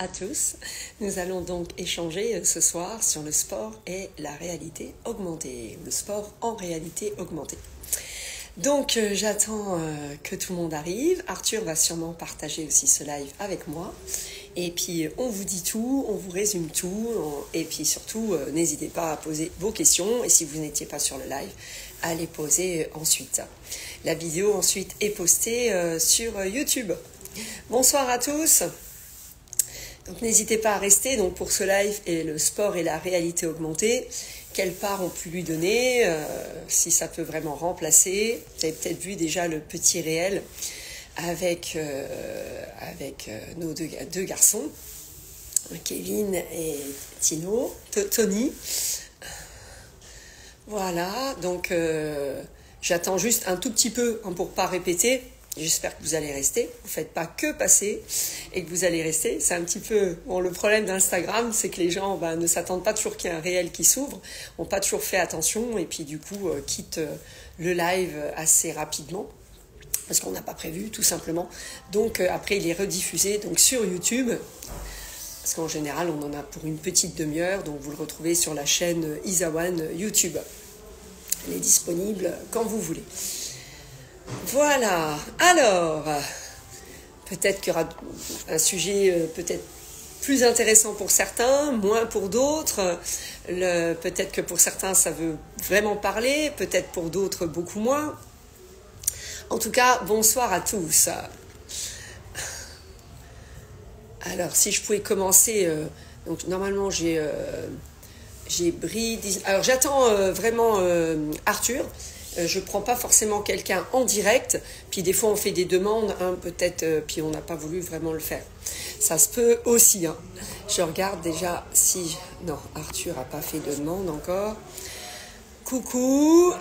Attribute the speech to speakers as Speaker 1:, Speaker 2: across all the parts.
Speaker 1: À tous, nous allons donc échanger ce soir sur le sport et la réalité augmentée, le sport en réalité augmentée. Donc j'attends que tout le monde arrive. Arthur va sûrement partager aussi ce live avec moi. Et puis on vous dit tout, on vous résume tout. Et puis surtout, n'hésitez pas à poser vos questions. Et si vous n'étiez pas sur le live, à les poser ensuite. La vidéo ensuite est postée sur YouTube. Bonsoir à tous. Donc n'hésitez pas à rester donc pour ce live et le sport et la réalité augmentée. Quelle part on peut lui donner, si ça peut vraiment remplacer. Vous avez peut-être vu déjà le petit réel avec nos deux garçons, Kevin et Tony. Voilà, donc j'attends juste un tout petit peu pour ne pas répéter. J'espère que vous allez rester. Vous ne faites pas que passer et que vous allez rester. C'est un petit peu... Bon, le problème d'Instagram, c'est que les gens ne s'attendent pas toujours qu'il y ait un réel qui s'ouvre, n'ont pas toujours fait attention et puis du coup quittent le live assez rapidement parce qu'on n'a pas prévu, tout simplement. Donc après, il est rediffusé donc, sur YouTube parce qu'en général, on en a pour une petite demi-heure. Donc vous le retrouvez sur la chaîne Isawan YouTube. Elle est disponible quand vous voulez. Voilà, alors, peut-être qu'il y aura un sujet peut-être plus intéressant pour certains, moins pour d'autres. Peut-être que pour certains, ça veut vraiment parler, peut-être pour d'autres, beaucoup moins. En tout cas, bonsoir à tous. Alors, si je pouvais commencer, donc normalement j'ai Brie. Alors, j'attends vraiment Arthur. Je ne prends pas forcément quelqu'un en direct, puis des fois on fait des demandes, peut-être, puis on n'a pas voulu vraiment le faire. Ça se peut aussi. Je regarde déjà si... Non, Arthur n'a pas fait de demande encore. Coucou.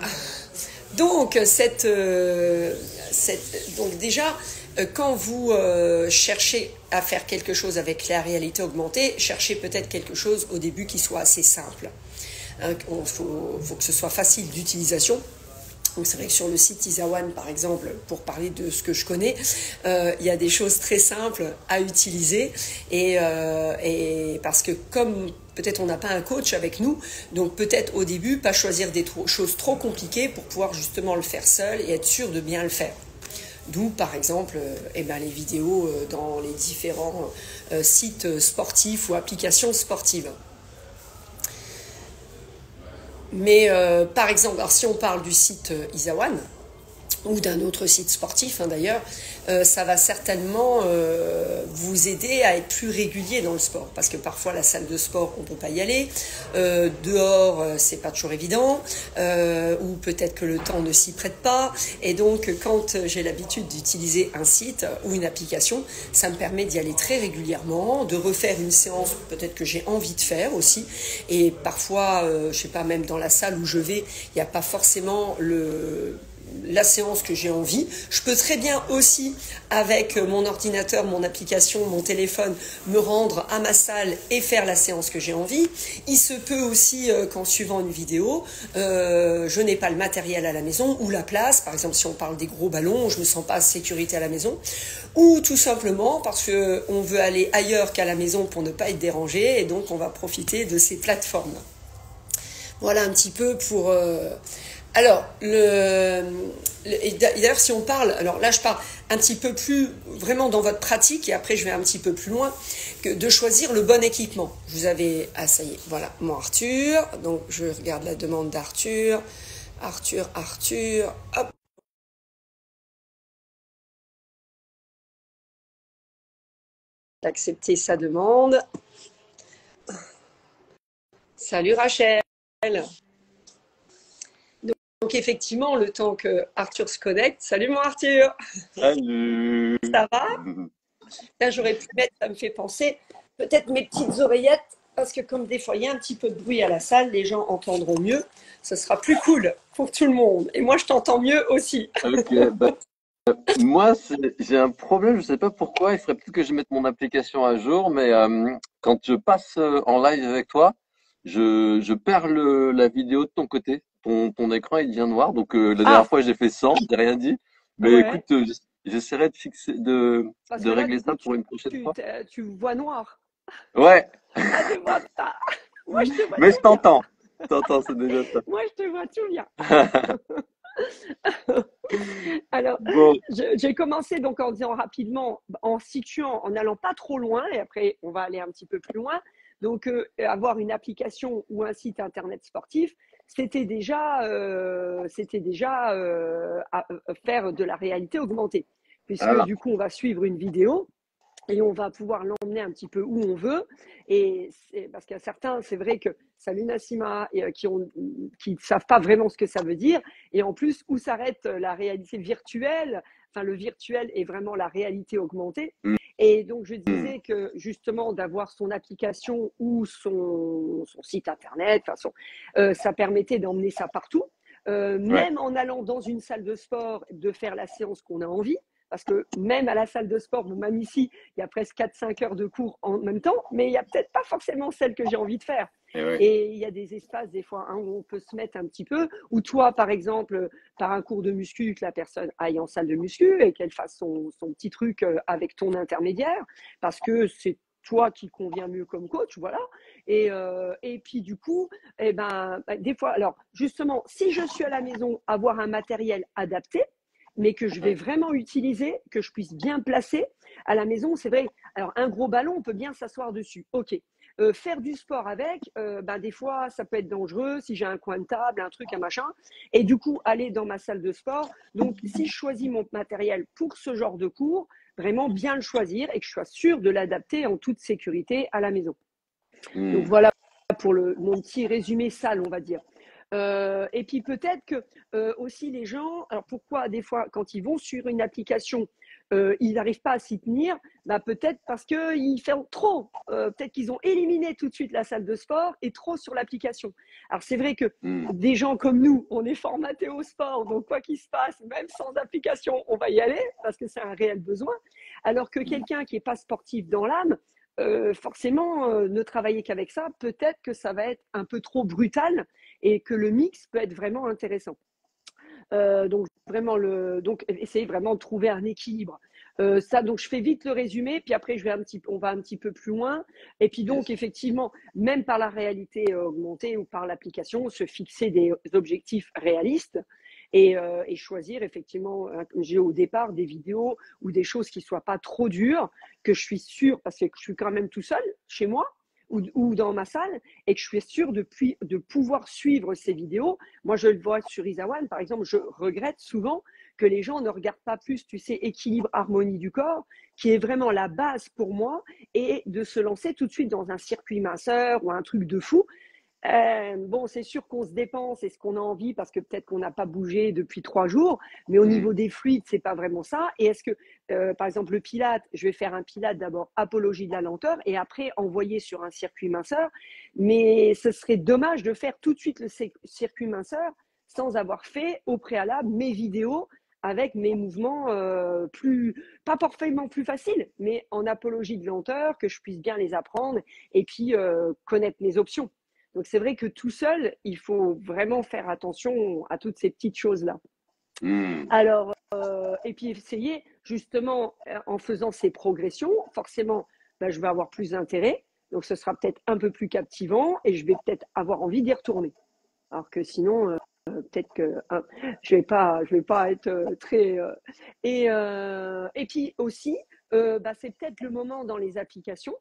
Speaker 1: Donc, donc déjà, quand vous cherchez à faire quelque chose avec la réalité augmentée, cherchez peut-être quelque chose au début qui soit assez simple. Faut que ce soit facile d'utilisation. Donc c'est vrai que sur le site Isawan, par exemple, pour parler de ce que je connais, il y a des choses très simples à utiliser et parce que comme peut-être on n'a pas un coach avec nous, donc peut-être au début pas choisir des choses trop compliquées pour pouvoir justement le faire seul et être sûr de bien le faire. D'où par exemple les vidéos dans les différents sites sportifs ou applications sportives. Mais par exemple, alors si on parle du site Isawan, ou d'un autre site sportif d'ailleurs, ça va certainement vous aider à être plus régulier dans le sport. Parce que parfois la salle de sport, on ne peut pas y aller. Dehors, c'est pas toujours évident. Ou peut-être que le temps ne s'y prête pas. Et donc, quand j'ai l'habitude d'utiliser un site ou une application, ça me permet d'y aller très régulièrement, de refaire une séance peut-être que j'ai envie de faire aussi. Et parfois, je sais pas, même dans la salle où je vais, il n'y a pas forcément la séance que j'ai envie. Je peux très bien aussi, avec mon ordinateur, mon application, mon téléphone, me rendre à ma salle et faire la séance que j'ai envie. Il se peut aussi qu'en suivant une vidéo, je n'ai pas le matériel à la maison ou la place. Par exemple, si on parle des gros ballons, je ne me sens pas en sécurité à la maison. Ou tout simplement parce qu'on veut aller ailleurs qu'à la maison pour ne pas être dérangé et donc on va profiter de ces plateformes. Voilà un petit peu pour... Alors, d'ailleurs, si on parle, alors là, je parle un petit peu plus vraiment dans votre pratique et après, je vais un petit peu plus loin, que de choisir le bon équipement. Vous avez, ça y est, voilà, mon Arthur. Donc, je regarde la demande d'Arthur. Arthur, hop. Accepter sa demande. Salut Rachel. Donc effectivement, le temps que Arthur se connecte. Salut mon Arthur.
Speaker 2: Salut.
Speaker 1: Ça va? Là, j'aurais pu mettre, ça me fait penser, peut-être mes petites oreillettes, parce que comme des fois, il y a un petit peu de bruit à la salle, les gens entendront mieux. Ce sera plus cool pour tout le monde. Et moi, je t'entends mieux aussi.
Speaker 2: Ok, moi j'ai un problème, je sais pas pourquoi. Il faudrait peut-être que je mette mon application à jour, mais quand je passe en live avec toi, je perds la vidéo de ton côté. Ton écran il devient noir. Donc la dernière
Speaker 1: Ah,
Speaker 2: fois j'ai fait 100, j'ai rien dit. Mais
Speaker 1: ouais.
Speaker 2: écoute, j'essaierai de fixer, de
Speaker 1: Parce
Speaker 2: de
Speaker 1: que là,
Speaker 2: régler
Speaker 1: du coup,
Speaker 2: ça pour une prochaine fois.
Speaker 1: tu vois noir.
Speaker 2: Ouais,
Speaker 1: Ah, je vois pas. Moi, je te vois
Speaker 2: mais
Speaker 1: tout
Speaker 2: je
Speaker 1: bien.
Speaker 2: t'entends. Je t'entends, c'est déjà ça.
Speaker 1: Moi, je te vois tout bien. Alors,
Speaker 2: Bon,
Speaker 1: j'ai commencé donc en disant rapidement, en situant, en n'allant pas trop loin, et après on va aller un petit peu plus loin. Donc, avoir une application ou un site internet sportif, c'était déjà faire de la réalité augmentée, puisque
Speaker 2: alors,
Speaker 1: du coup on va suivre une vidéo et on va pouvoir l'emmener un petit peu où on veut. Et parce qu'il y a certains, c'est vrai que salut Nassima, qui ne savent pas vraiment ce que ça veut dire. Et en plus, où s'arrête la réalité virtuelle, enfin le virtuel est vraiment la réalité augmentée.
Speaker 2: mm,
Speaker 1: Et donc, je
Speaker 2: mm,
Speaker 1: disais que justement, d'avoir son application ou son site internet, ça permettait d'emmener ça partout.
Speaker 2: ouais,
Speaker 1: Même en allant dans une salle de sport, de faire la séance qu'on a envie. Parce que même à la salle de sport, même ici, il y a presque 4-5 heures de cours en même temps, mais il n'y a peut-être pas forcément celle que j'ai envie de faire.
Speaker 2: et ouais.
Speaker 1: Et il y a des espaces, des fois, hein, où on peut se mettre un petit peu, ou toi, par exemple, par un cours de muscu, que la personne aille en salle de muscu et qu'elle fasse son petit truc avec ton intermédiaire, parce que c'est toi qui convient mieux comme coach, voilà. Et puis, du coup, eh ben, des fois, alors, justement, si je suis à la maison, avoir un matériel adapté, mais que je vais
Speaker 2: Ouais.
Speaker 1: vraiment utiliser, que je puisse bien placer à la maison. C'est vrai, alors un gros ballon, on peut bien s'asseoir dessus. OK. Faire du sport avec, des fois, ça peut être dangereux si j'ai un coin de table, un truc, un machin. Et du coup, aller dans ma salle de sport. Donc, si je choisis mon matériel pour ce genre de cours, vraiment bien le choisir et que je sois sûre de l'adapter en toute sécurité à la maison. Donc,
Speaker 2: Mm.
Speaker 1: voilà pour mon petit résumé salle, on va dire. Et puis peut-être que aussi les gens, alors pourquoi des fois quand ils vont sur une application, ils n'arrivent pas à s'y tenir, peut-être parce qu'ils font trop, peut-être qu'ils ont éliminé tout de suite la salle de sport et trop sur l'application. Alors c'est vrai que
Speaker 2: Mm.
Speaker 1: des gens comme nous, on est formatés au sport, donc quoi qu'il se passe, même sans application, on va y aller parce que c'est un réel besoin. Alors que
Speaker 2: Mm.
Speaker 1: quelqu'un qui n'est pas sportif dans l'âme, forcément, ne travailler qu'avec ça, peut-être que ça va être un peu trop brutal et que le mix peut être vraiment intéressant. Donc essayer vraiment de trouver un équilibre. Ça, donc je fais vite le résumé, puis après on va un petit peu plus loin. Et puis donc
Speaker 2: Yes.
Speaker 1: effectivement, même par la réalité augmentée ou par l'application, se fixer des objectifs réalistes et choisir effectivement, comme j'ai au départ, des vidéos ou des choses qui soient pas trop dures, que je suis sûre, parce que je suis quand même tout seul chez moi ou dans ma salle, et que je suis sûre de pouvoir suivre ces vidéos. Moi, je le vois sur Isawan, par exemple, je regrette souvent que les gens ne regardent pas plus, tu sais, équilibre, harmonie du corps, qui est vraiment la base pour moi, et de se lancer tout de suite dans un circuit minceur ou un truc de fou. Bon, c'est sûr qu'on se dépense et ce qu'on a envie parce que peut-être qu'on n'a pas bougé depuis 3 jours, mais au
Speaker 2: Mm.
Speaker 1: niveau des fluides, c'est pas vraiment ça. Et est-ce que, par exemple, le pilate, je vais faire un pilate d'abord apologie de la lenteur et après envoyer sur un circuit minceur, mais ce serait dommage de faire tout de suite le circuit minceur sans avoir fait au préalable mes vidéos avec mes mouvements pas parfaitement plus faciles, mais en apologie de lenteur, que je puisse bien les apprendre et puis connaître mes options. Donc c'est vrai que tout seul, il faut vraiment faire attention à toutes ces petites choses-là.
Speaker 2: Mm.
Speaker 1: Alors, et puis essayer justement en faisant ces progressions, forcément, je vais avoir plus d'intérêt. Donc ce sera peut-être un peu plus captivant et je vais peut-être avoir envie d'y retourner. Alors que sinon, peut-être que je vais pas être très. Et puis aussi, c'est peut-être le moment dans les applications,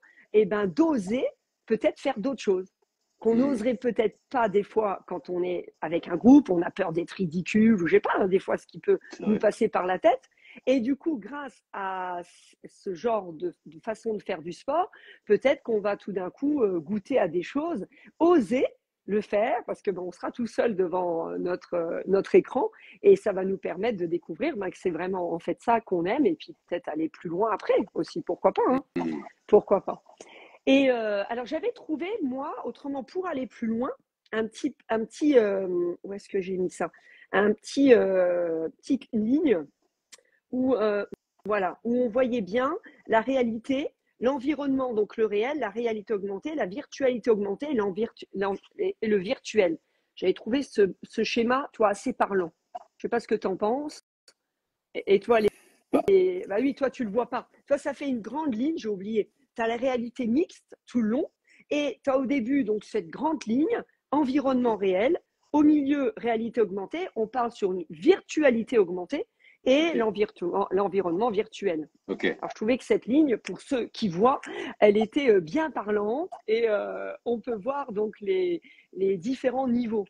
Speaker 1: d'oser peut-être faire d'autres choses qu'on
Speaker 2: Mm.
Speaker 1: n'oserait peut-être pas des fois quand on est avec un groupe, on a peur d'être ridicule ou je sais pas, hein, des fois ce qui peut
Speaker 2: C'est
Speaker 1: nous
Speaker 2: vrai.
Speaker 1: passer par la tête. Et du coup, grâce à ce genre de façon de faire du sport, peut-être qu'on va tout d'un coup goûter à des choses, oser le faire parce que on sera tout seul devant notre écran et ça va nous permettre de découvrir que c'est vraiment en fait ça qu'on aime et puis peut-être aller plus loin après aussi, pourquoi pas, hein,
Speaker 2: Mm.
Speaker 1: pourquoi pas. Et alors j'avais trouvé moi autrement pour aller plus loin un petit où est-ce que j'ai mis ça, un petit petite ligne où voilà, où on voyait bien la réalité, l'environnement, donc le réel, la réalité augmentée, la virtualité augmentée et le virtuel. J'avais trouvé ce schéma, toi, assez parlant. Je ne sais pas ce que tu en penses. Et toi,
Speaker 2: Bah,
Speaker 1: bah oui, toi, tu le vois pas. Toi, ça fait une grande ligne, j'ai oublié. tu as la réalité mixte tout le long et tu as au début donc cette grande ligne, environnement réel, au milieu, réalité augmentée, on parle sur une virtualité augmentée et
Speaker 2: Ok.
Speaker 1: l'environnement virtuel.
Speaker 2: Ok.
Speaker 1: Alors, je trouvais que cette ligne, pour ceux qui voient, elle était bien parlante et on peut voir donc les différents niveaux.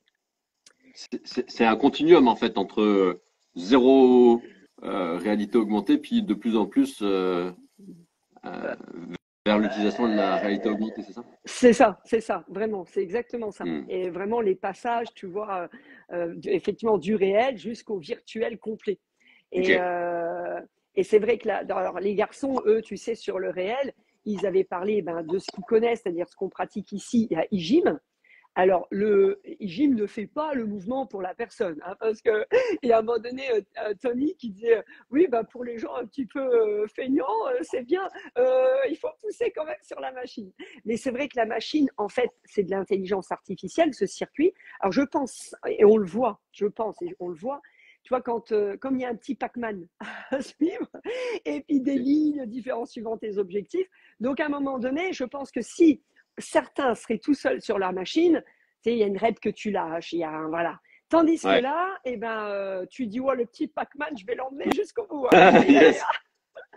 Speaker 2: C'est un continuum en fait entre zéro réalité augmentée, puis de plus en plus euh, vers l'utilisation de la réalité augmentée, c'est ça?
Speaker 1: C'est ça, vraiment, c'est exactement ça.
Speaker 2: Hmm.
Speaker 1: Et vraiment les passages, tu vois, effectivement du réel jusqu'au virtuel complet.
Speaker 2: Ok.
Speaker 1: Et, euh, et c'est vrai que là, alors, les garçons, eux, tu sais, sur le réel, ils avaient parlé ben, de ce qu'ils connaissent, c'est-à-dire ce qu'on pratique ici à IGIM. Alors, le gym ne fait pas le mouvement pour la personne, hein, parce que il y a un moment donné, Tony qui disait, oui, bah, pour les gens un petit peu feignants, c'est bien, il faut pousser quand même sur la machine. Mais c'est vrai que la machine, en fait, c'est de l'intelligence artificielle, ce circuit. Alors, je pense, et on le voit, je pense, et on le voit, tu vois, quand, comme il y a un petit Pac-Man à suivre, et puis des lignes différentes suivant tes objectifs. Donc, à un moment donné, je pense que si certains seraient tout seuls sur leur machine, tu sais, il y a une rep que tu lâches, il y a un, voilà. Tandis que
Speaker 2: Ouais.
Speaker 1: là, eh ben, tu dis, oh, le petit Pac-Man, je vais l'emmener jusqu'au bout, hein, je vais y aller,
Speaker 2: Yes.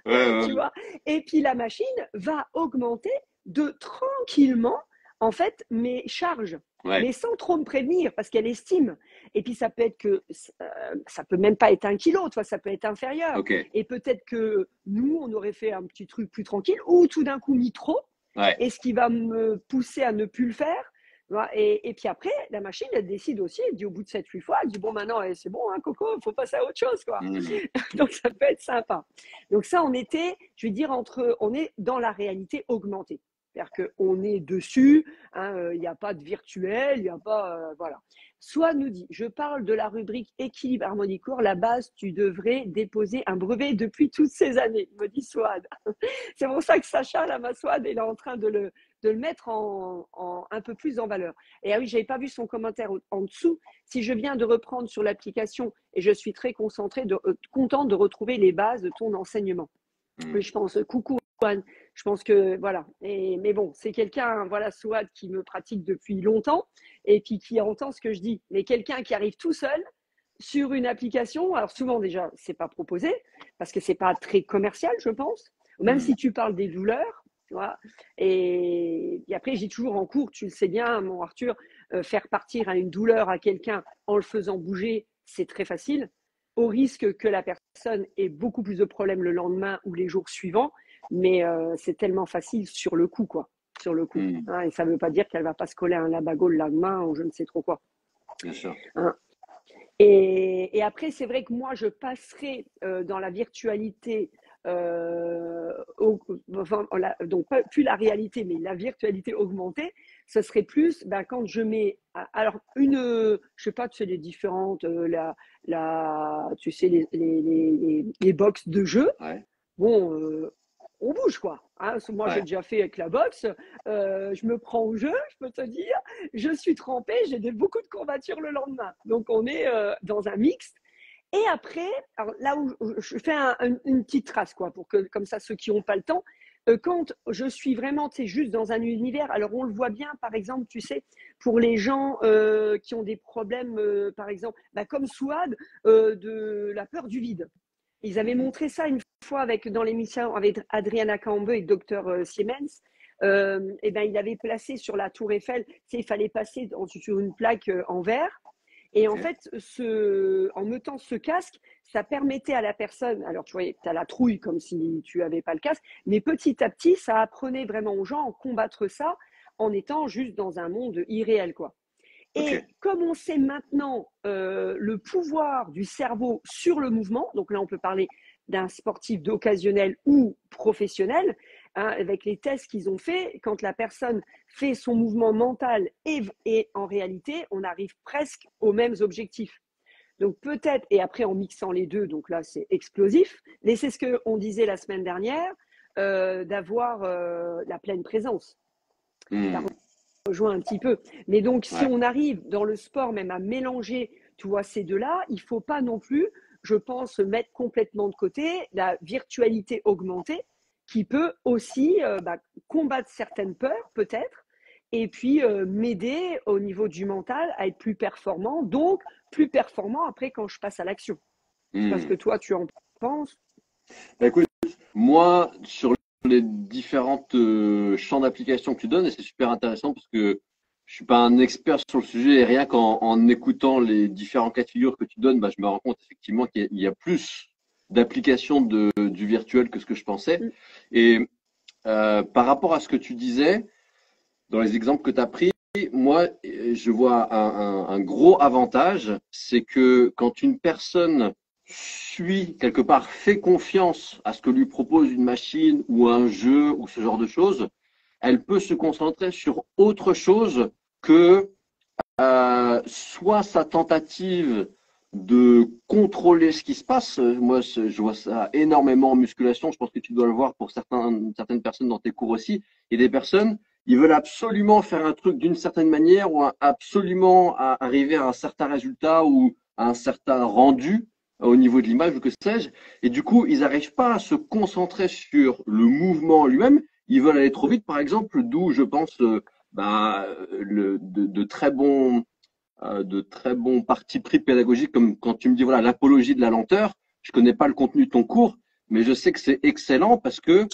Speaker 2: Ouais, ouais,
Speaker 1: tu
Speaker 2: ouais.
Speaker 1: vois. Et puis la machine va augmenter de tranquillement, en fait, mes charges,
Speaker 2: Ouais.
Speaker 1: mais sans trop me prévenir, parce qu'elle estime. Et puis ça peut être que, ça peut même pas être 1 kilo, toi, ça peut être inférieur.
Speaker 2: Ok.
Speaker 1: Et peut-être que nous, on aurait fait un petit truc plus tranquille, ou tout d'un coup mis trop,
Speaker 2: Ouais.
Speaker 1: et ce qui va me pousser à ne plus le faire. Et puis après, la machine, elle décide aussi, elle dit au bout de 7-8 fois, elle dit bon, maintenant, c'est bon, hein, Coco, il faut passer à autre chose, quoi.
Speaker 2: Hmm.
Speaker 1: Donc, ça peut être sympa. Donc, ça, on était, je veux dire, on est dans la réalité augmentée. C'est-à-dire qu'on est dessus, il n'y a pas de virtuel, il n'y a pas. Voilà. Soit nous dit, je parle de la rubrique équilibre harmonicourt, la base, tu devrais déposer un brevet depuis toutes ces années, me dit Swad. C'est pour ça que Sacha, la Maswad, elle est en train de le mettre un peu plus en valeur. Et ah oui, je n'avais pas vu son commentaire en dessous. Si je viens de reprendre sur l'application et je suis très contente de retrouver les bases de ton enseignement.
Speaker 2: Hmm.
Speaker 1: Oui, je pense, coucou Anne. Je pense que voilà. Mais bon, c'est quelqu'un, voilà, Souad, qui me pratique depuis longtemps et puis qui entend ce que je dis. Mais quelqu'un qui arrive tout seul sur une application, alors souvent déjà, c'est pas proposé parce que c'est pas très commercial, je pense. Même
Speaker 2: Hmm.
Speaker 1: si tu parles des douleurs, tu vois. Et après, j'ai toujours en cours, tu le sais bien, mon Arthur, faire partir à une douleur à quelqu'un en le faisant bouger, c'est très facile, au risque que la personne ait beaucoup plus de problèmes le lendemain ou les jours suivants. Mais c'est tellement facile sur le coup, quoi. Sur le coup.
Speaker 2: Hmm.
Speaker 1: Hein, et ça ne veut pas dire qu'elle va pas se coller un labago le lendemain ou je ne sais trop quoi.
Speaker 2: Bien sûr.
Speaker 1: Hein. Et après, c'est vrai que moi, je passerai dans la virtualité, enfin, donc plus la réalité, mais la virtualité augmentée, ce serait plus quand je mets, alors je sais pas, tu sais, les différentes, tu sais, les box de jeu,
Speaker 2: Ouais.
Speaker 1: bon, on bouge quoi. Hein. Moi, j'ai
Speaker 2: Ouais.
Speaker 1: déjà fait avec la boxe. Je me prends au jeu, je peux te dire. Je suis trempée, beaucoup de courbatures le lendemain. Donc, on est dans un mixte. Et après, alors là où je fais une petite trace, quoi, pour que, comme ça, ceux qui n'ont pas le temps, quand je suis vraiment, tu sais, juste dans un univers, alors on le voit bien, par exemple, tu sais, pour les gens qui ont des problèmes, par exemple, comme Souad, de la peur du vide. Ils avaient
Speaker 2: Hmm.
Speaker 1: montré ça une fois dans l'émission avec Adriana Cambe et Dr Siemens. Et ben, il avait placé sur la tour Eiffel, il fallait passer sur une plaque en verre. Et en
Speaker 2: Ok.
Speaker 1: fait, en mettant ce casque, ça permettait à la personne, alors tu vois, tu as la trouille comme si tu n'avais pas le casque, mais petit à petit, ça apprenait vraiment aux gens à combattre ça en étant juste dans un monde irréel, quoi.
Speaker 2: Ok.
Speaker 1: Et comme on sait maintenant le pouvoir du cerveau sur le mouvement, donc là on peut parler d'un sportif d'occasionnel ou professionnel, hein, avec les tests qu'ils ont fait, quand la personne fait son mouvement mental et en réalité, on arrive presque aux mêmes objectifs. Donc peut-être, et après en mixant les deux, donc là c'est explosif, mais c'est ce qu'on disait la semaine dernière, d'avoir la pleine présence. Ça
Speaker 2: Hmm.
Speaker 1: rejoint un petit peu. Mais donc, si
Speaker 2: Ouais.
Speaker 1: on arrive dans le sport même à mélanger, tu vois, ces deux-là, il ne faut pas non plus, je pense, mettre complètement de côté la virtualité augmentée qui peut aussi combattre certaines peurs, peut-être, et puis m'aider au niveau du mental à être plus performant, donc plus performant après quand je passe à l'action. Je sais pas ce que toi tu en penses.
Speaker 2: Bah, écoute, moi, sur les différentes champs d'application que tu donnes, et c'est super intéressant parce que je suis pas un expert sur le sujet et rien qu'en écoutant les différents cas de figure que tu donnes, bah, je me rends compte effectivement qu'il y a plus d'applications du virtuel que ce que je pensais. Et par rapport à ce que tu disais, dans les exemples que tu as pris, moi, je vois un gros avantage, c'est que quand une personne suit, quelque part, fait confiance à ce que lui propose une machine ou un jeu ou ce genre de choses, elle peut se concentrer sur autre chose que soit sa tentative de contrôler ce qui se passe. Moi, je vois ça énormément en musculation. Je pense que tu dois le voir pour certaines personnes dans tes cours aussi. Il y a des personnes, ils veulent absolument faire un truc d'une certaine manière ou absolument arriver à un certain résultat ou à un certain rendu au niveau de l'image ou que sais-je. Et du coup, ils n'arrivent pas à se concentrer sur le mouvement lui-même. Ils veulent aller trop vite, par exemple, d'où je pense de très bons partis pris pédagogiques, comme quand tu me dis voilà l'apologie de la lenteur. Je connais pas le contenu de ton cours, mais je sais que c'est excellent parce que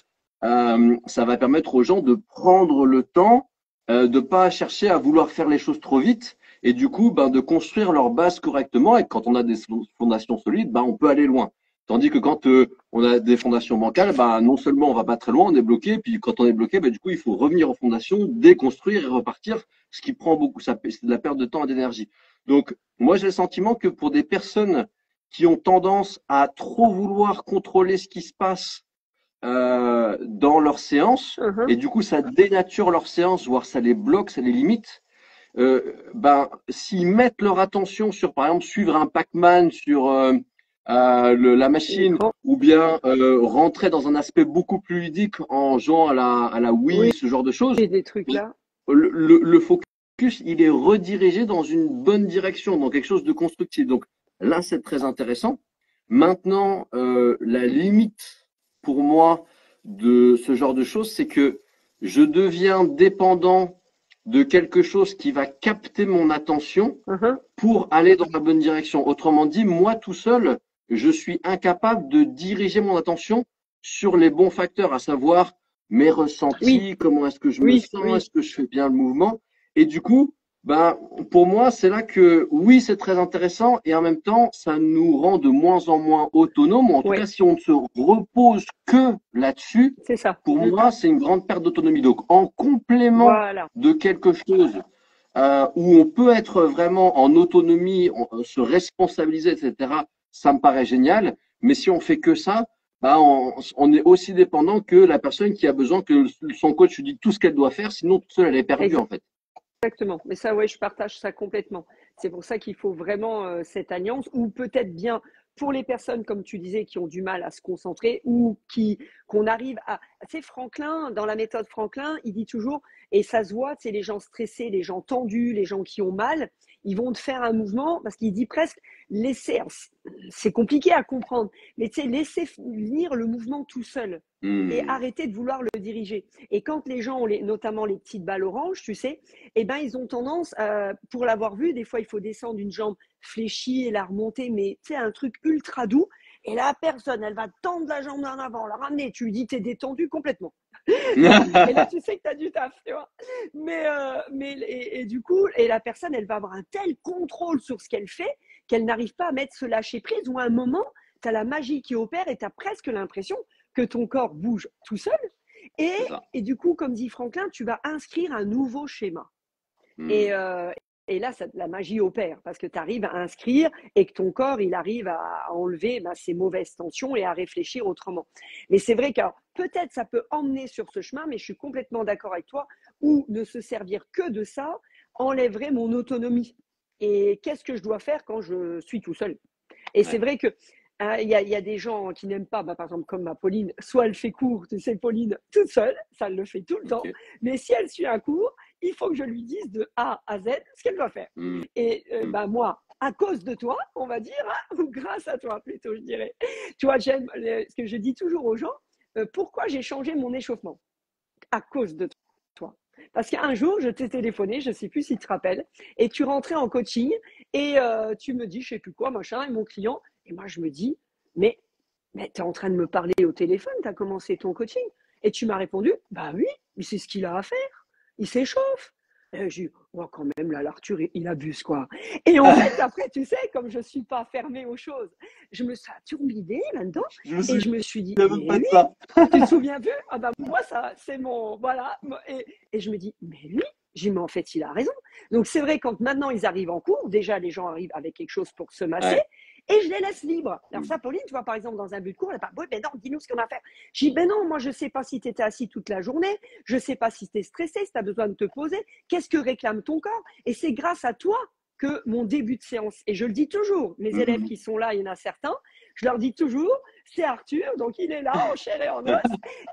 Speaker 2: ça va permettre aux gens de prendre le temps, de pas chercher à vouloir faire les choses trop vite et du coup de construire leur base correctement. Et quand on a des fondations solides, on peut aller loin. Tandis que quand on a des fondations bancales, non seulement on va pas très loin, on est bloqué, puis quand on est bloqué, du coup il faut revenir aux fondations, déconstruire et repartir, ce qui prend beaucoup, c'est de la perte de temps et d'énergie. Donc moi j'ai le sentiment que pour des personnes qui ont tendance à trop vouloir contrôler ce qui se passe dans leur séance, et du coup ça dénature leur séance, voire ça les bloque, ça les limite. S'ils mettent leur attention sur, par exemple, suivre un Pac-Man sur la machine, ou bien rentrer dans un aspect beaucoup plus ludique en jouant à la Wii,
Speaker 1: Oui,
Speaker 2: ce genre de choses,
Speaker 1: des trucs là.
Speaker 2: le focus, il est redirigé dans une bonne direction, dans quelque chose de constructif. Donc là, c'est très intéressant. Maintenant, la limite pour moi de ce genre de choses, c'est que je deviens dépendant de quelque chose qui va capter mon attention pour aller dans la bonne direction. Autrement dit, moi tout seul, je suis incapable de diriger mon attention sur les bons facteurs, à savoir mes ressentis, comment est-ce que je me sens, est-ce que je fais bien le mouvement. Et du coup, pour moi, c'est là que oui, c'est très intéressant et en même temps, ça nous rend de moins en moins autonomes. En tout cas, si on ne se repose que là-dessus, pour moi, c'est une grande perte d'autonomie. Donc, en complément de quelque chose où on peut être vraiment en autonomie, se responsabiliser, etc., ça me paraît génial. Mais si on fait que ça, on est aussi dépendant que la personne qui a besoin que son coach lui dise tout ce qu'elle doit faire, sinon toute seule, elle est perdue en fait.
Speaker 1: Exactement. Mais ça, je partage ça complètement. C'est pour ça qu'il faut vraiment cette alliance, ou peut-être bien pour les personnes, comme tu disais, qui ont du mal à se concentrer, ou qu'on arrive à… Tu sais, Franklin, dans la méthode Franklin, il dit toujours, et ça se voit, c'est les gens stressés, les gens tendus, les gens qui ont mal, ils vont te faire un mouvement, parce qu'il dit presque, laisser, c'est compliqué à comprendre, mais tu sais, laisser venir le mouvement tout seul. Et arrêter de vouloir le diriger. Et quand les gens ont notamment les petites balles oranges, tu sais, ils ont tendance, pour l'avoir vu, des fois il faut descendre une jambe fléchie et la remonter, mais tu sais, un truc ultra doux. Et la personne, elle va tendre la jambe en avant, la ramener. Tu lui dis, t'es détendu complètement. Et là, tu sais que t'as du taf, tu vois. Et du coup, la personne, elle va avoir un tel contrôle sur ce qu'elle fait qu'elle n'arrive pas à mettre ce lâcher prise. Ou à un moment, t'as la magie qui opère et t'as presque l'impression que ton corps bouge tout seul. Et du coup, comme dit Franklin, tu vas inscrire un nouveau schéma. Et là, la magie opère parce que tu arrives à inscrire et que ton corps, il arrive à enlever ces mauvaises tensions et à réfléchir autrement. Mais c'est vrai que peut-être ça peut emmener sur ce chemin, mais je suis complètement d'accord avec toi, où ne se servir que de ça enlèverait mon autonomie. Et qu'est-ce que je dois faire quand je suis tout seul? Et c'est vrai que il y a des gens qui n'aiment pas, par exemple, comme ma Pauline, soit elle fait cours, tu sais, Pauline, toute seule, ça elle le fait tout le temps, mais si elle suit un cours, il faut que je lui dise de A à Z ce qu'elle doit faire. Et moi, à cause de toi, on va dire, ou grâce à toi plutôt, je dirais. Tu vois, j'aime ce que je dis toujours aux gens,
Speaker 3: pourquoi j'ai changé mon échauffement? À cause de toi. Parce qu'un jour, je t'ai téléphoné, je ne sais plus si tu te rappelles, et tu rentrais en coaching et tu me dis, je ne sais plus quoi, machin, et mon client, et moi je me dis, mais, mais tu es en train de me parler au téléphone, tu as commencé ton coaching. Et tu m'as répondu, bah oui, mais c'est ce qu'il a à faire. Il s'échauffe. Et j'ai dit, oh, quand même, là, l'Arthur, il abuse, quoi. Et en fait, après, tu sais, comme je ne suis pas fermée aux choses, je me suis tourbillée là-dedans
Speaker 2: Je me
Speaker 3: et
Speaker 2: souviens
Speaker 3: je me suis dit,
Speaker 2: même
Speaker 3: mais
Speaker 2: pas de
Speaker 3: oui,
Speaker 2: ça.
Speaker 3: tu te souviens plus? Ah bah moi, ça, c'est mon... Voilà. Et je me dis, mais lui, j'ai dit, mais en fait, il a raison. Donc c'est vrai, quand maintenant ils arrivent en cours, déjà les gens arrivent avec quelque chose pour se masser,
Speaker 2: Ouais.
Speaker 3: et je les laisse libres. Alors
Speaker 2: Mm.
Speaker 3: ça, Pauline, tu vois, par exemple, dans un but de cours, elle parle, oui, ben non, dis-nous ce qu'on a à faire. Je dis, ben non, moi, je sais pas si tu étais assis toute la journée, je sais pas si tu es stressé, si tu as besoin de te poser, qu'est-ce que réclame ton corps? Et c'est grâce à toi que mon début de séance, et je le dis toujours, mes élèves
Speaker 2: Mm.
Speaker 3: qui sont là, il y en a certains, je leur dis toujours, c'est Arthur, donc il est là, en chair et en os,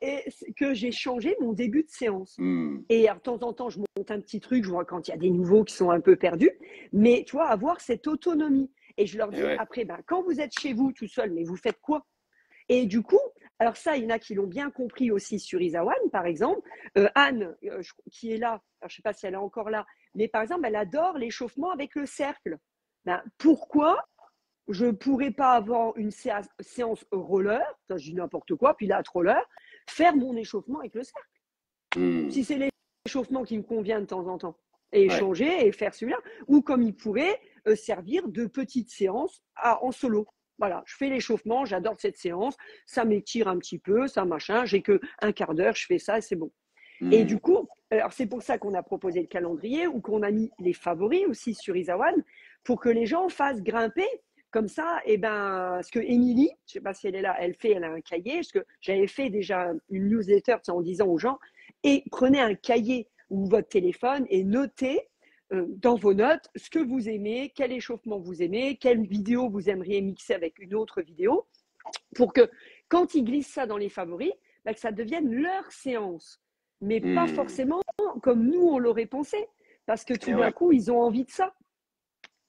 Speaker 3: et que j'ai changé mon début de séance.
Speaker 2: Mm.
Speaker 3: Et de temps en temps, je monte un petit truc, je vois quand il y a des nouveaux qui sont un peu perdus, mais tu vois, avoir cette autonomie. Et je leur
Speaker 2: Et
Speaker 3: dis,
Speaker 2: ouais.
Speaker 3: après, ben, quand vous êtes chez vous tout seul, mais vous faites quoi? Et du coup, alors ça, il y en a qui l'ont bien compris aussi sur Isawan, par exemple. Anne, qui est là, alors je ne sais pas si elle est encore là, mais par exemple, elle adore l'échauffement avec le cercle. Ben, pourquoi je ne pourrais pas avoir une séance roller, ça, je dis n'importe quoi, puis là, roller, faire mon échauffement avec le cercle?
Speaker 2: Mm.
Speaker 3: Si c'est l'échauffement qui me convient de temps en temps, et
Speaker 2: Ouais.
Speaker 3: échanger et faire celui-là, ou comme il pourrait servir de petite séance en solo. Voilà, je fais l'échauffement, j'adore cette séance, ça m'étire un petit peu, ça machin, j'ai que un quart d'heure, je fais ça et c'est bon. Et
Speaker 2: Mm.
Speaker 3: du coup, alors c'est pour ça qu'on a proposé le calendrier ou qu'on a mis les favoris aussi sur Isawan pour que les gens fassent grimper. Comme ça, et ben, ce que Émilie, je sais pas si elle est là, elle a un cahier, parce que j'avais fait déjà une newsletter en disant aux gens, et prenez un cahier ou votre téléphone et notez dans vos notes ce que vous aimez, quel échauffement vous aimez, quelle vidéo vous aimeriez mixer avec une autre vidéo, pour que quand ils glissent ça dans les favoris, ben, que ça devienne leur séance. Mais pas
Speaker 2: Mm.
Speaker 3: forcément comme nous, on l'aurait pensé. Parce que tout
Speaker 2: Et
Speaker 3: d'un
Speaker 2: ouais.
Speaker 3: coup, ils ont envie de ça.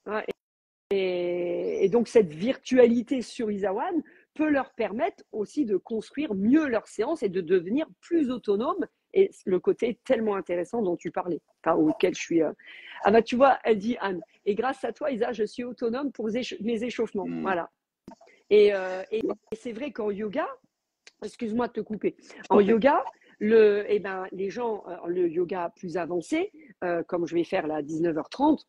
Speaker 3: Hein. Et donc, cette virtualité sur Isawan peut leur permettre aussi de construire mieux leur séance et de devenir plus autonomes. Et le côté tellement intéressant dont tu parlais, enfin, auquel je suis. Ah bah, tu vois, elle dit Anne, et grâce à toi, Isa, je suis autonome pour mes échauffements.
Speaker 2: Mm.
Speaker 3: Voilà. Et c'est vrai qu'en yoga, excuse-moi de te couper,
Speaker 2: Je
Speaker 3: en
Speaker 2: t'en prie.
Speaker 3: yoga, les gens, le yoga plus avancé, comme je vais faire là à 19h30,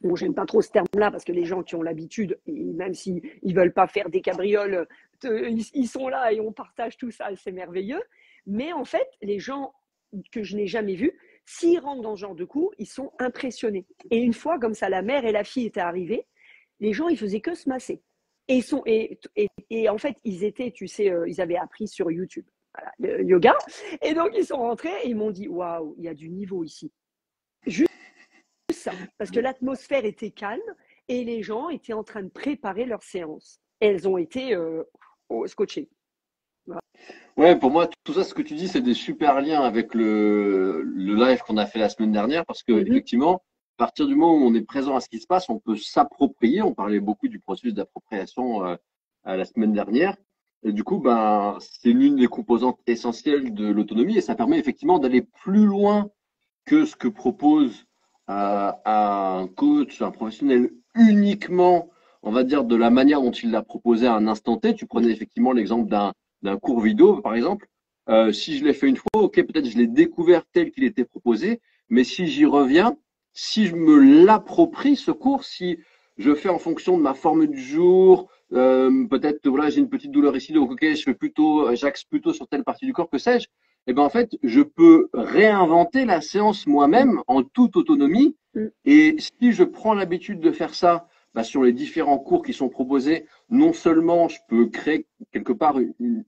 Speaker 3: bon, j'aime pas trop ce terme-là parce que les gens qui ont l'habitude, même s'ils ne veulent pas faire des cabrioles, ils sont là et on partage tout ça, c'est merveilleux. Mais en fait, les gens que je n'ai jamais vus, s'ils rentrent dans ce genre de cours, ils sont impressionnés. Et une fois, comme ça, la mère et la fille étaient arrivées, les gens, ils faisaient que se masser. Et en fait, ils étaient, tu sais, ils avaient appris sur YouTube, voilà, le yoga. Et donc, ils sont rentrés et ils m'ont dit, waouh, il y a du niveau ici. Juste ça, parce que l'atmosphère était calme et les gens étaient en train de préparer leur séance. Et elles ont été scotchées. Voilà.
Speaker 2: Ouais, pour moi, tout ça, ce que tu dis, c'est des super liens avec le live qu'on a fait la semaine dernière, parce que
Speaker 3: Mm-hmm.
Speaker 2: effectivement, à partir du moment où on est présent à ce qui se passe, on peut s'approprier. On parlait beaucoup du processus d'appropriation à la semaine dernière. Et du coup, ben, c'est l'une des composantes essentielles de l'autonomie et ça permet effectivement d'aller plus loin que ce que propose un coach, un professionnel uniquement, on va dire, de la manière dont il l'a proposé à un instant T. Tu prenais effectivement l'exemple d'un cours vidéo, par exemple. Si je l'ai fait une fois, ok, peut-être je l'ai découvert tel qu'il était proposé, mais si j'y reviens, si je me l'approprie ce cours, si je fais en fonction de ma forme du jour, peut-être voilà, j'ai une petite douleur ici, donc ok, j'axe plutôt sur telle partie du corps, que sais-je, et ben en fait, je peux réinventer la séance moi-même en toute autonomie.
Speaker 3: Mm.
Speaker 2: Et si je prends l'habitude de faire ça, bah, sur les différents cours qui sont proposés, non seulement je peux créer quelque part une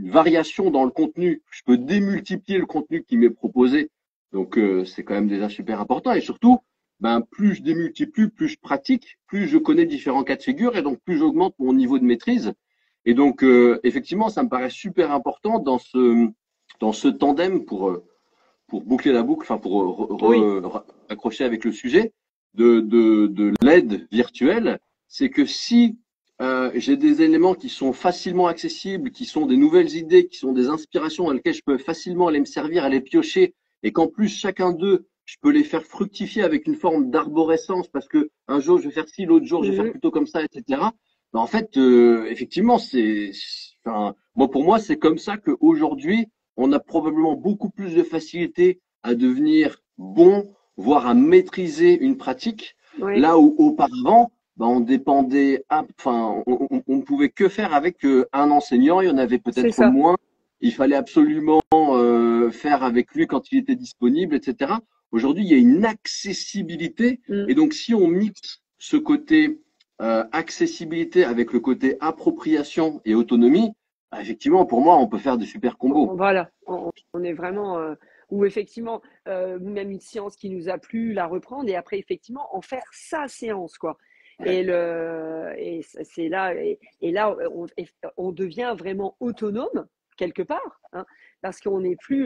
Speaker 2: variation dans le contenu, je peux démultiplier le contenu qui m'est proposé. Donc c'est quand même déjà super important. Et surtout, ben, plus je démultiplie, plus je pratique, plus je connais différents cas de figure et donc plus j'augmente mon niveau de maîtrise. Et donc effectivement, ça me paraît super important dans ce tandem pour boucler la boucle, enfin pour
Speaker 3: Oui.
Speaker 2: accrocher avec le sujet de l'aide virtuelle, c'est que si j'ai des éléments qui sont facilement accessibles, qui sont des nouvelles idées, qui sont des inspirations dans lesquelles je peux facilement aller me servir, aller piocher, et qu'en plus chacun d'eux, je peux les faire fructifier avec une forme d'arborescence parce que un jour je vais faire ci, l'autre jour je vais faire
Speaker 3: Mhm.
Speaker 2: plutôt comme ça, etc. Ben, en fait, effectivement, enfin, moi pour moi, c'est comme ça qu'aujourd'hui, on a probablement beaucoup plus de facilité à devenir bon, voire à maîtriser une pratique,
Speaker 3: Oui,
Speaker 2: là où auparavant ben, on dépendait, enfin, on pouvait que faire avec un enseignant, il y en avait
Speaker 3: c'est
Speaker 2: peut-être
Speaker 3: ça.
Speaker 2: moins. Il fallait absolument faire avec lui quand il était disponible, etc. Aujourd'hui, il y a une accessibilité,
Speaker 3: Mm.
Speaker 2: et donc si on mixe ce côté accessibilité avec le côté appropriation et autonomie, bah, effectivement, pour moi, on peut faire des super combos.
Speaker 3: Voilà, on est vraiment ou effectivement même une séance qui nous a plu, la reprendre et après effectivement en faire sa séance quoi.
Speaker 2: Ouais.
Speaker 3: Et c'est là et là on devient vraiment autonome quelque part hein, parce on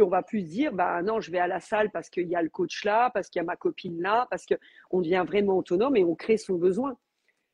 Speaker 3: va plus se dire bah non je vais à la salle parce qu'il y a le coach là, parce qu'il y a ma copine là, parce que on devient vraiment autonome et on crée son besoin.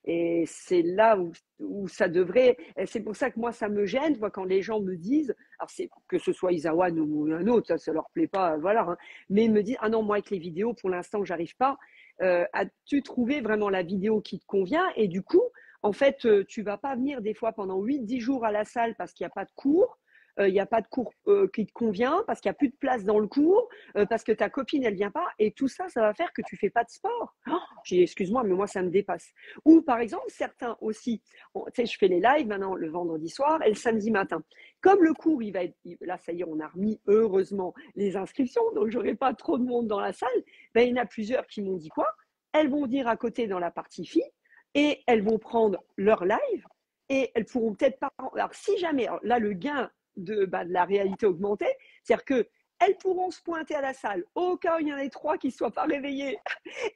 Speaker 3: Et c'est là où ça devrait. C'est pour ça que moi, ça me gêne, moi, quand les gens me disent, alors c'est que ce soit Isawan ou un autre, ça leur plaît pas, voilà, hein, mais ils me disent, ah non, moi, avec les vidéos, pour l'instant, j'arrive pas. As-tu trouvé vraiment la vidéo qui te convient? Et du coup, en fait, tu vas pas venir des fois pendant 8, 10 jours à la salle parce qu'il n'y a pas de cours. Il n'y a pas de cours qui te convient parce qu'il n'y a plus de place dans le cours, parce que ta copine, elle vient pas. Et tout ça, ça va faire que tu fais pas de sport. Oh, j'ai dit, excuse-moi, mais moi, ça me dépasse. Ou par exemple, certains aussi, tu sais, je fais les lives maintenant le vendredi soir et le samedi matin. Comme le cours, il va être, là, ça y est, on a remis heureusement les inscriptions, donc j'aurai pas trop de monde dans la salle. Ben, il y en a plusieurs qui m'ont dit quoi? Elles vont venir à côté dans la partie filles et elles vont prendre leur live et elles pourront peut-être pas. Alors, si jamais, alors là, le gain de la réalité augmentée, c'est-à-dire que elles pourront se pointer à la salle au cas où il y en ait trois qui ne soient pas réveillés,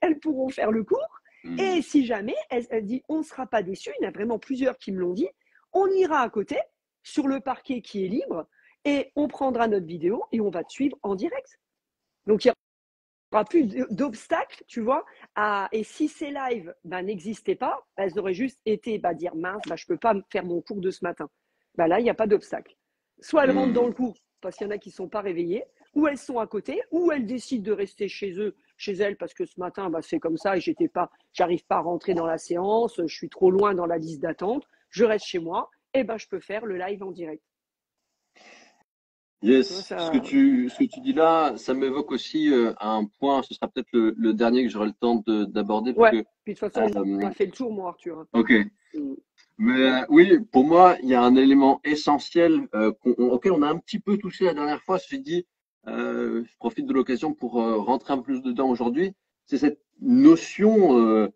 Speaker 3: elles pourront faire le cours. Et
Speaker 2: Hmm.
Speaker 3: si jamais, elle dit, on ne sera pas déçu, il y en a vraiment plusieurs qui me l'ont dit, on ira à côté, sur le parquet qui est libre, et on prendra notre vidéo et on va te suivre en direct. Donc, il n'y aura plus d'obstacles, tu vois. Et si ces lives n'existaient pas, elles auraient juste été dire mince, je ne peux pas faire mon cours de ce matin. Là, il n'y a pas d'obstacle. Soit elles rentrent dans
Speaker 2: Hmm.
Speaker 3: le cours parce qu'il y en a qui ne sont pas réveillées, ou elles sont à côté, ou elles décident de rester chez elles, parce que ce matin, c'est comme ça et j'arrive pas à rentrer dans la séance, je suis trop loin dans la liste d'attente, je reste chez moi, et je peux faire le live en direct. Tu vois,
Speaker 2: Yes,
Speaker 3: ça,
Speaker 2: ce que tu dis là, ça m'évoque aussi un point, ce sera peut-être le dernier que j'aurai le temps d'aborder, parce
Speaker 3: ouais.
Speaker 2: que,
Speaker 3: Puis de toute façon, on
Speaker 2: euh,
Speaker 3: a fait le tour, moi, Arthur.
Speaker 2: ok,
Speaker 3: Mm.
Speaker 2: mais oui, pour moi, il y a un élément essentiel auquel on a un petit peu touché la dernière fois. Je dit, je profite de l'occasion pour rentrer un peu plus dedans aujourd'hui. C'est cette notion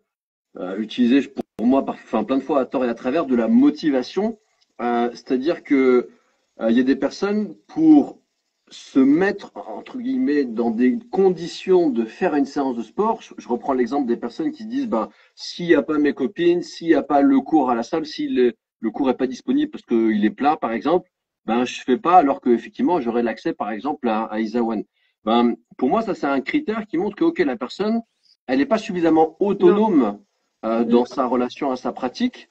Speaker 2: utilisée pour moi, enfin plein de fois à tort et à travers, de la motivation. C'est-à-dire que il y a des personnes pour se mettre entre guillemets dans des conditions de faire une séance de sport. Je reprends l'exemple des personnes qui disent bah s'il n'y a pas mes copines, s'il n'y a pas le cours à la salle, si le cours est pas disponible parce qu'il est plein par exemple, ben je fais pas alors que effectivement j'aurais l'accès par exemple à Isawan. Ben pour moi ça c'est un critère qui montre que ok la personne elle n'est pas suffisamment
Speaker 3: Non.
Speaker 2: autonome dans
Speaker 3: Mm.
Speaker 2: sa relation à sa pratique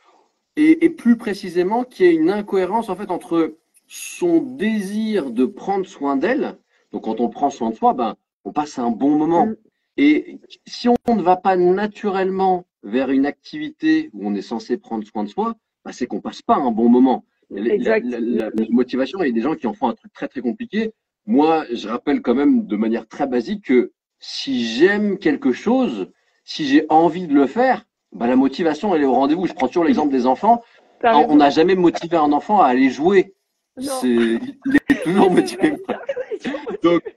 Speaker 2: et plus précisément qu'il y ait une incohérence en fait entre son désir de prendre soin d'elle. Donc quand on prend soin de soi, ben on passe un bon moment.
Speaker 3: Mm.
Speaker 2: Et si on ne va pas naturellement vers une activité où on est censé prendre soin de soi, ben, c'est qu'on passe pas un bon moment.
Speaker 3: Exact.
Speaker 2: La motivation, il y a des gens qui en font un truc très très compliqué. Moi, je rappelle quand même de manière très basique que si j'aime quelque chose, si j'ai envie de le faire, bah, la motivation, elle est au rendez-vous. Je prends toujours l'exemple des enfants.
Speaker 3: T'as
Speaker 2: On
Speaker 3: raison.
Speaker 2: n'a jamais motivé un enfant à aller jouer.
Speaker 3: Non.
Speaker 2: Il est toujours
Speaker 3: Mais c'est
Speaker 2: motivé.
Speaker 3: vrai, t'as raison.
Speaker 2: Donc,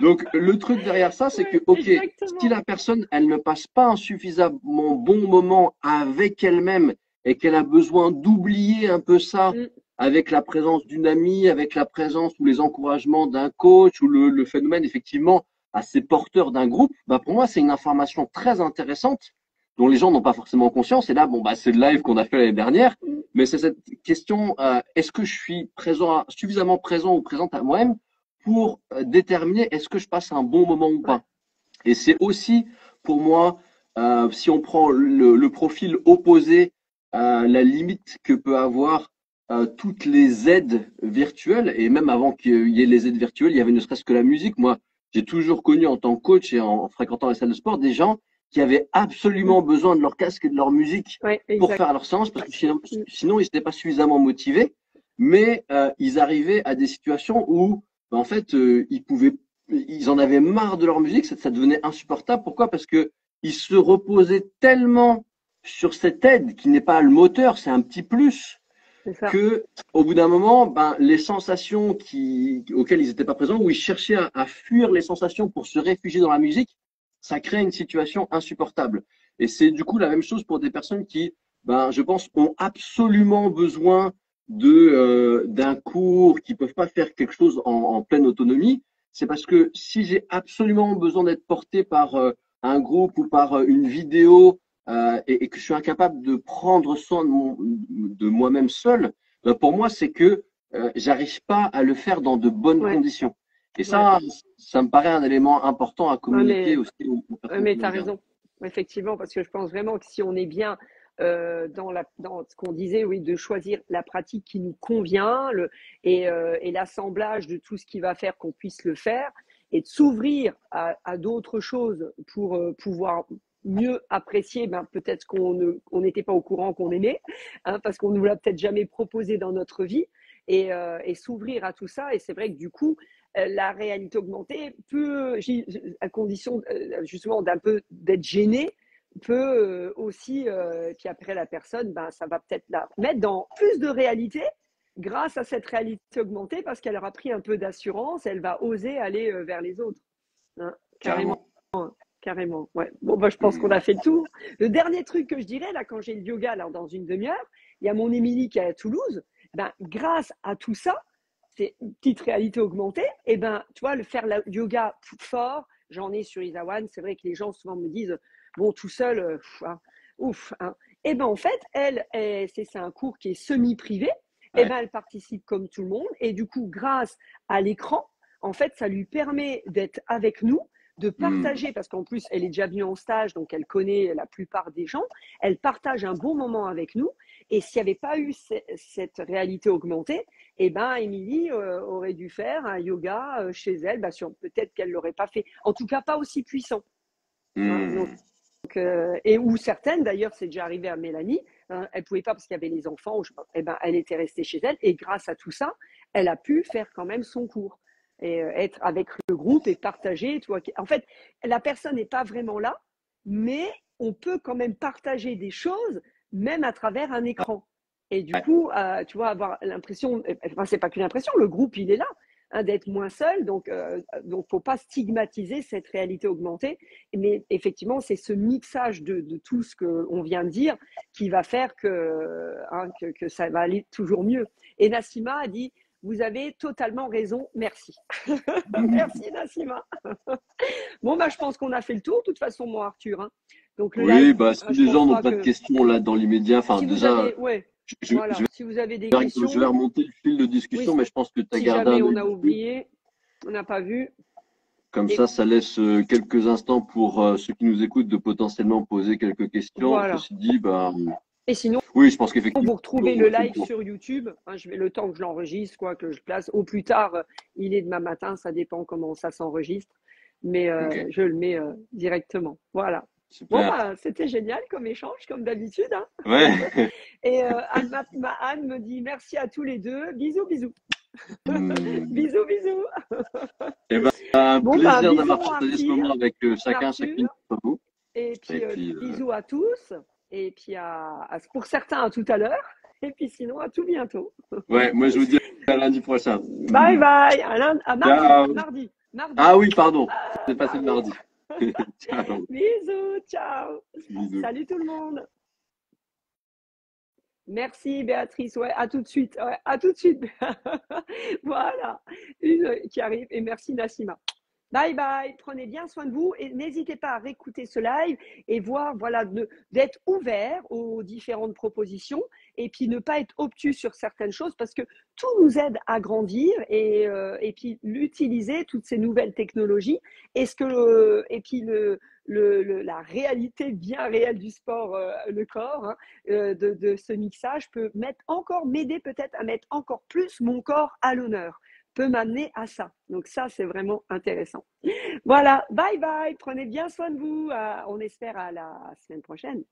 Speaker 2: donc, le truc derrière ça, c'est que,
Speaker 3: Ouais,
Speaker 2: OK, si
Speaker 3: exactement.
Speaker 2: la personne, elle ne passe pas un suffisamment bon moment avec elle-même et qu'elle a besoin d'oublier un peu ça
Speaker 3: Mm.
Speaker 2: avec la présence d'une amie, avec la présence ou les encouragements d'un coach ou le phénomène, effectivement, assez porteur d'un groupe, bah, pour moi, c'est une information très intéressante dont les gens n'ont pas forcément conscience. Et là, bon, bah, c'est le live qu'on a fait l'année dernière,
Speaker 3: Mm.
Speaker 2: mais c'est cette question, est-ce que je suis présent, suffisamment présent ou présente à moi-même pour déterminer est-ce que je passe un bon moment ou
Speaker 3: Ouais.
Speaker 2: pas. Et c'est aussi pour moi, si on prend le profil opposé la limite que peut avoir toutes les aides virtuelles, et même avant qu'il y ait les aides virtuelles, il y avait ne serait-ce que la musique. Moi, j'ai toujours connu en tant que coach et en fréquentant les salles de sport des gens qui avaient
Speaker 3: Mm.
Speaker 2: absolument besoin de leur casque et de leur musique
Speaker 3: Ouais,
Speaker 2: pour
Speaker 3: exact.
Speaker 2: faire leur séance, parce que
Speaker 3: Mm.
Speaker 2: sinon ils n'étaient pas suffisamment motivés, mais ils arrivaient à des situations où, ben, en fait, ils en avaient marre de leur musique, ça devenait insupportable. Pourquoi? Parce que ils se reposaient tellement sur cette aide qui n'est pas le moteur, c'est un petit plus,
Speaker 3: C'est ça.
Speaker 2: que au bout d'un moment, ben, les sensations auxquelles ils n'étaient pas présents, où ils cherchaient à fuir les sensations pour se réfugier dans la musique, ça crée une situation insupportable. Et c'est du coup la même chose pour des personnes qui, ben, je pense, ont absolument besoin d'un cours, qui peuvent pas faire quelque chose en pleine autonomie. C'est parce que si j'ai absolument besoin d'être porté par un groupe ou par une vidéo et que je suis incapable de prendre soin de moi-même seul, pour moi, c'est que j'arrive pas à le faire dans de bonnes
Speaker 3: Ouais,
Speaker 2: conditions. Et
Speaker 3: ouais.
Speaker 2: ça me paraît un élément important à
Speaker 3: Ouais,
Speaker 2: communiquer aussi aux personnes qui
Speaker 3: mais
Speaker 2: nous
Speaker 3: tu as
Speaker 2: regardent.
Speaker 3: raison. Effectivement, parce que je pense vraiment que si on est bien dans ce qu'on disait, oui, de choisir la pratique qui nous convient et l'assemblage de tout ce qui va faire qu'on puisse le faire et de s'ouvrir à d'autres choses pour pouvoir mieux apprécier ben, peut-être ce qu'on n'était pas au courant qu'on aimait, hein, parce qu'on ne nous l'a peut-être jamais proposé dans notre vie, et s'ouvrir à tout ça. Et c'est vrai que du coup, la réalité augmentée peut, à condition justement d'un peu d'être gêné, peut aussi, puis après la personne, ben, ça va peut-être la mettre dans plus de réalité grâce à cette réalité augmentée parce qu'elle aura pris un peu d'assurance, elle va oser aller vers les autres. Hein, carrément.
Speaker 2: Carrément.
Speaker 3: Carrément, ouais. Bon, bah, je pense qu'on
Speaker 2: Mmh.
Speaker 3: a fait le tour. Le dernier truc que je dirais, là, quand j'ai le yoga, là, dans une demi-heure, il y a mon Émilie qui est à Toulouse. Ben, grâce à tout ça, c'est une petite réalité augmentée. Et ben, tu vois, le faire le yoga fort, j'en ai sur Isawan. C'est vrai que les gens souvent me disent, bon, tout seul, hein, ouf. Hein. Et ben, en fait, c'est un cours qui est semi-privé. Et
Speaker 2: Ouais.
Speaker 3: ben, elle participe comme tout le monde. Et du coup, grâce à l'écran, en fait, ça lui permet d'être avec nous, de
Speaker 2: Mmh.
Speaker 3: partager, parce qu'en plus, elle est déjà venue en stage, donc elle connaît la plupart des gens. Elle partage un bon moment avec nous. Et s'il n'y avait pas eu cette réalité augmentée, eh ben, Émilie aurait dû faire un yoga chez elle. Ben, peut-être qu'elle ne l'aurait pas fait. En tout cas, pas aussi puissant. Hein. Donc,
Speaker 2: Mmh.
Speaker 3: et ou certaines, d'ailleurs, c'est déjà arrivé à Mélanie, hein, elle ne pouvait pas parce qu'il y avait les enfants, ou je sais pas, eh ben, elle était restée chez elle. Et grâce à tout ça, elle a pu faire quand même son cours et être avec le groupe et partager. Tu vois. En fait, la personne n'est pas vraiment là, mais on peut quand même partager des choses, même à travers un écran. Et du
Speaker 2: Ouais.
Speaker 3: coup, tu vois, avoir l'impression, enfin, c'est pas qu'une impression, le groupe, il est là, hein, d'être moins seul. Donc, faut pas stigmatiser cette réalité augmentée. Mais effectivement, c'est ce mixage de tout ce qu'on vient de dire qui va faire hein, que ça va aller toujours mieux. Et Nassima a dit, vous avez totalement raison, merci. Merci Nassima. Bon, bah, je pense qu'on a fait le tour, de toute façon, moi, Arthur. Hein. Donc le
Speaker 2: Oui,
Speaker 3: live,
Speaker 2: bah, si
Speaker 3: hein, je
Speaker 2: les gens
Speaker 3: pense
Speaker 2: n'ont
Speaker 3: pas
Speaker 2: pas de
Speaker 3: que...
Speaker 2: questions là dans l'immédiat, enfin,
Speaker 3: Si vous
Speaker 2: déjà,
Speaker 3: avez... Ouais,
Speaker 2: je
Speaker 3: voilà. Si vous avez des
Speaker 2: je vais
Speaker 3: questions,
Speaker 2: remonter le fil de
Speaker 3: oui,
Speaker 2: discussion, mais je pense que tu as
Speaker 3: si
Speaker 2: gardé
Speaker 3: jamais
Speaker 2: un
Speaker 3: on
Speaker 2: œil
Speaker 3: a
Speaker 2: dessus.
Speaker 3: oublié, on n'a pas vu.
Speaker 2: Comme
Speaker 3: Et
Speaker 2: ça laisse quelques instants pour ceux qui nous écoutent de potentiellement poser quelques questions.
Speaker 3: voilà.
Speaker 2: Ceci dit, ben,
Speaker 3: Et sinon,
Speaker 2: oui, je pense qu'effectivement,
Speaker 3: vous retrouvez
Speaker 2: on
Speaker 3: le
Speaker 2: a fait le
Speaker 3: live
Speaker 2: tour.
Speaker 3: sur YouTube. Hein, je vais le temps que je l'enregistre, quoi, que je place. Au plus tard, il est demain matin, ça dépend comment ça s'enregistre. Mais
Speaker 2: Ok,
Speaker 3: je le mets directement. Voilà. Bon,
Speaker 2: super.
Speaker 3: bah, c'était génial comme échange, comme d'habitude. Hein.
Speaker 2: Ouais.
Speaker 3: Et Anne me dit merci à tous les deux. Bisous, bisous.
Speaker 2: Hmm.
Speaker 3: Bisous, bisous.
Speaker 2: Eh ben, un
Speaker 3: Bon, bah,
Speaker 2: plaisir d'avoir
Speaker 3: bisous,
Speaker 2: partagé ce moment avec
Speaker 3: Arthur.
Speaker 2: chacune d'entre vous.
Speaker 3: Et
Speaker 2: Et
Speaker 3: puis,
Speaker 2: puis,
Speaker 3: bisous à tous. Et puis, pour certains, à tout à l'heure. Et puis, sinon, à tout bientôt.
Speaker 2: ouais, moi je vous dis à lundi prochain.
Speaker 3: Bye bye. À mardi.
Speaker 2: Ciao.
Speaker 3: Mardi. Mardi.
Speaker 2: Ah oui, pardon. C'est passé le
Speaker 3: Mardi.
Speaker 2: mardi. Ciao.
Speaker 3: Bisous. Ciao.
Speaker 2: Bisous.
Speaker 3: Salut tout le monde. Merci Béatrice. Ouais, à tout de suite. Ouais, à tout de suite. Voilà. Une qui arrive. Et merci Nassima. Bye bye, prenez bien soin de vous et n'hésitez pas à réécouter ce live et voir, voilà, d'être ouvert aux différentes propositions et puis ne pas être obtus sur certaines choses parce que tout nous aide à grandir et puis l'utiliser, toutes ces nouvelles technologies. Et puis la réalité bien réelle du sport, le corps, hein, de ce mixage peut m'aider peut-être à mettre encore plus mon corps à l'honneur peut m'amener à ça. Donc ça, c'est vraiment intéressant. Voilà, bye bye, prenez bien soin de vous. On espère à la semaine prochaine.